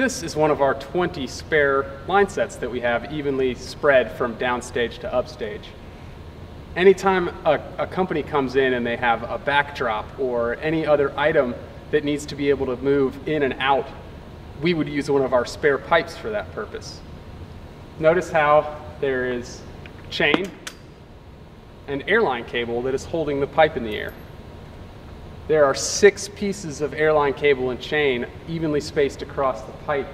This is one of our 20 spare line sets that we have evenly spread from downstage to upstage. Anytime a company comes in and they have a backdrop or any other item that needs to be able to move in and out, we would use one of our spare pipes for that purpose. Notice how there is chain and airline cable that is holding the pipe in the air. There are 6 pieces of airline cable and chain evenly spaced across the pipe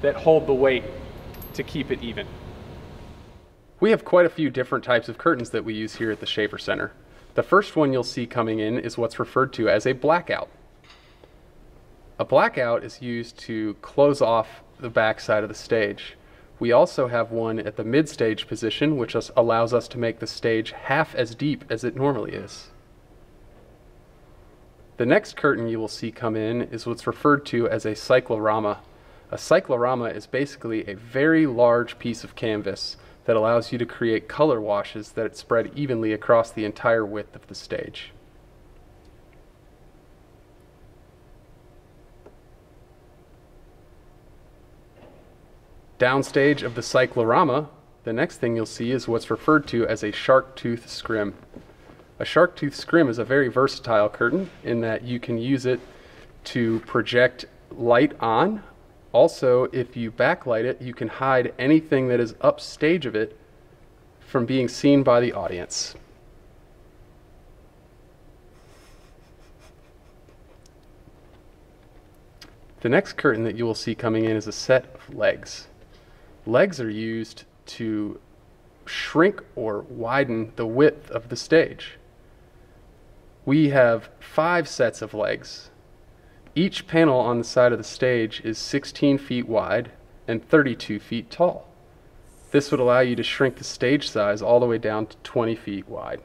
that hold the weight to keep it even. We have quite a few different types of curtains that we use here at the Schaefer Center. The first one you'll see coming in is what's referred to as a blackout. A blackout is used to close off the back side of the stage. We also have one at the mid-stage position, which allows us to make the stage half as deep as it normally is. The next curtain you will see come in is what's referred to as a cyclorama. A cyclorama is basically a very large piece of canvas that allows you to create color washes that spread evenly across the entire width of the stage. Downstage of the cyclorama, the next thing you'll see is what's referred to as a Sharktooth Scrim. A Sharktooth Scrim is a very versatile curtain in that you can use it to project light on. Also, if you backlight it, you can hide anything that is upstage of it from being seen by the audience. The next curtain that you will see coming in is a set of legs. Legs are used to shrink or widen the width of the stage. We have 5 sets of legs. Each panel on the side of the stage is 16 feet wide and 32 feet tall. This would allow you to shrink the stage size all the way down to 20 feet wide.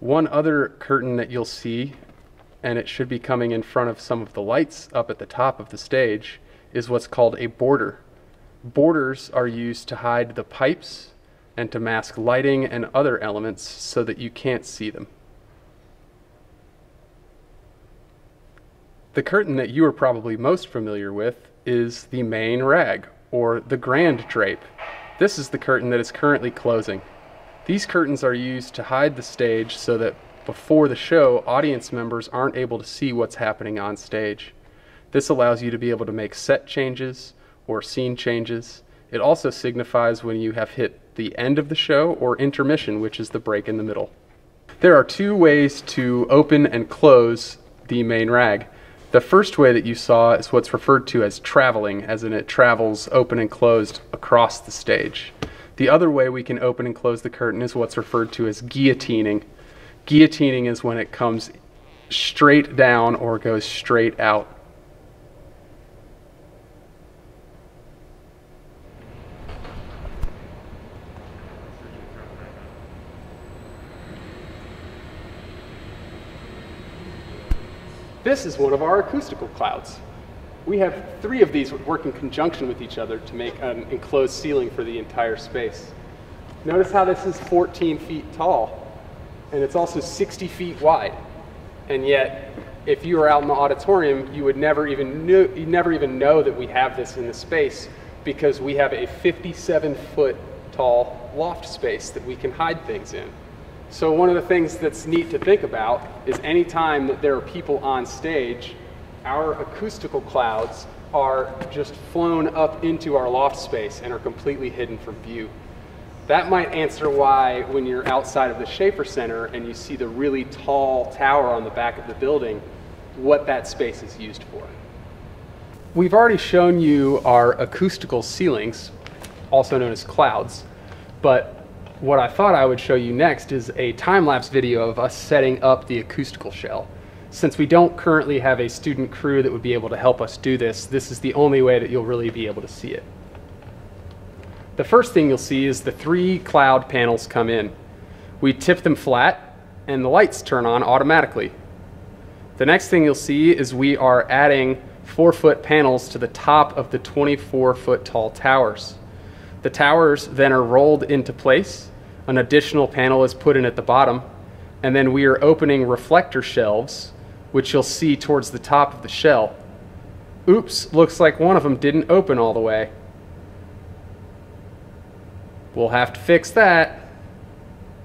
One other curtain that you'll see, and it should be coming in front of some of the lights up at the top of the stage, is what's called a border. Borders are used to hide the pipes and to mask lighting and other elements so that you can't see them. The curtain that you are probably most familiar with is the main rag, or the grand drape. This is the curtain that is currently closing. These curtains are used to hide the stage so that before the show, audience members aren't able to see what's happening on stage. This allows you to be able to make set changes or scene changes. It also signifies when you have hit the end of the show or intermission, which is the break in the middle. There are 2 ways to open and close the main rag. The first way that you saw is what's referred to as traveling, as in it travels open and closed across the stage. The other way we can open and close the curtain is what's referred to as guillotining. Guillotining is when it comes straight down or goes straight out. This is one of our acoustical clouds. We have 3 of these work in conjunction with each other to make an enclosed ceiling for the entire space. Notice how this is 14 feet tall, and it's also 60 feet wide. And yet, if you were out in the auditorium, you would never even know that we have this in the space, because we have a 57-foot tall loft space that we can hide things in. So one of the things that's neat to think about is anytime that there are people on stage, our acoustical clouds are just flown up into our loft space and are completely hidden from view. That might answer why when you're outside of the Schaefer Center and you see the really tall tower on the back of the building, what that space is used for. We've already shown you our acoustical ceilings, also known as clouds, but what I thought I would show you next is a time-lapse video of us setting up the acoustical shell. Since we don't currently have a student crew that would be able to help us do this, this is the only way that you'll really be able to see it. The first thing you'll see is the 3 cloud panels come in. We tip them flat and the lights turn on automatically. The next thing you'll see is we are adding 4-foot panels to the top of the 24-foot tall towers. The towers then are rolled into place, an additional panel is put in at the bottom, and then we are opening reflector shelves, which you'll see towards the top of the shell. Oops, looks like one of them didn't open all the way. We'll have to fix that.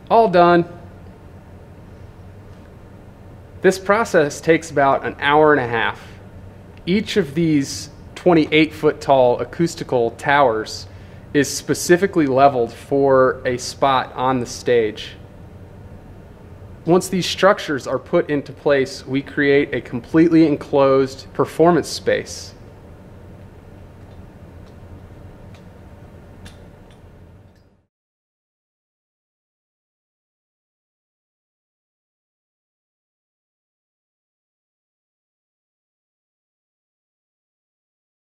All done. This process takes about an hour and a half. Each of these 28-foot tall acoustical towers is specifically leveled for a spot on the stage. Once these structures are put into place, we create a completely enclosed performance space.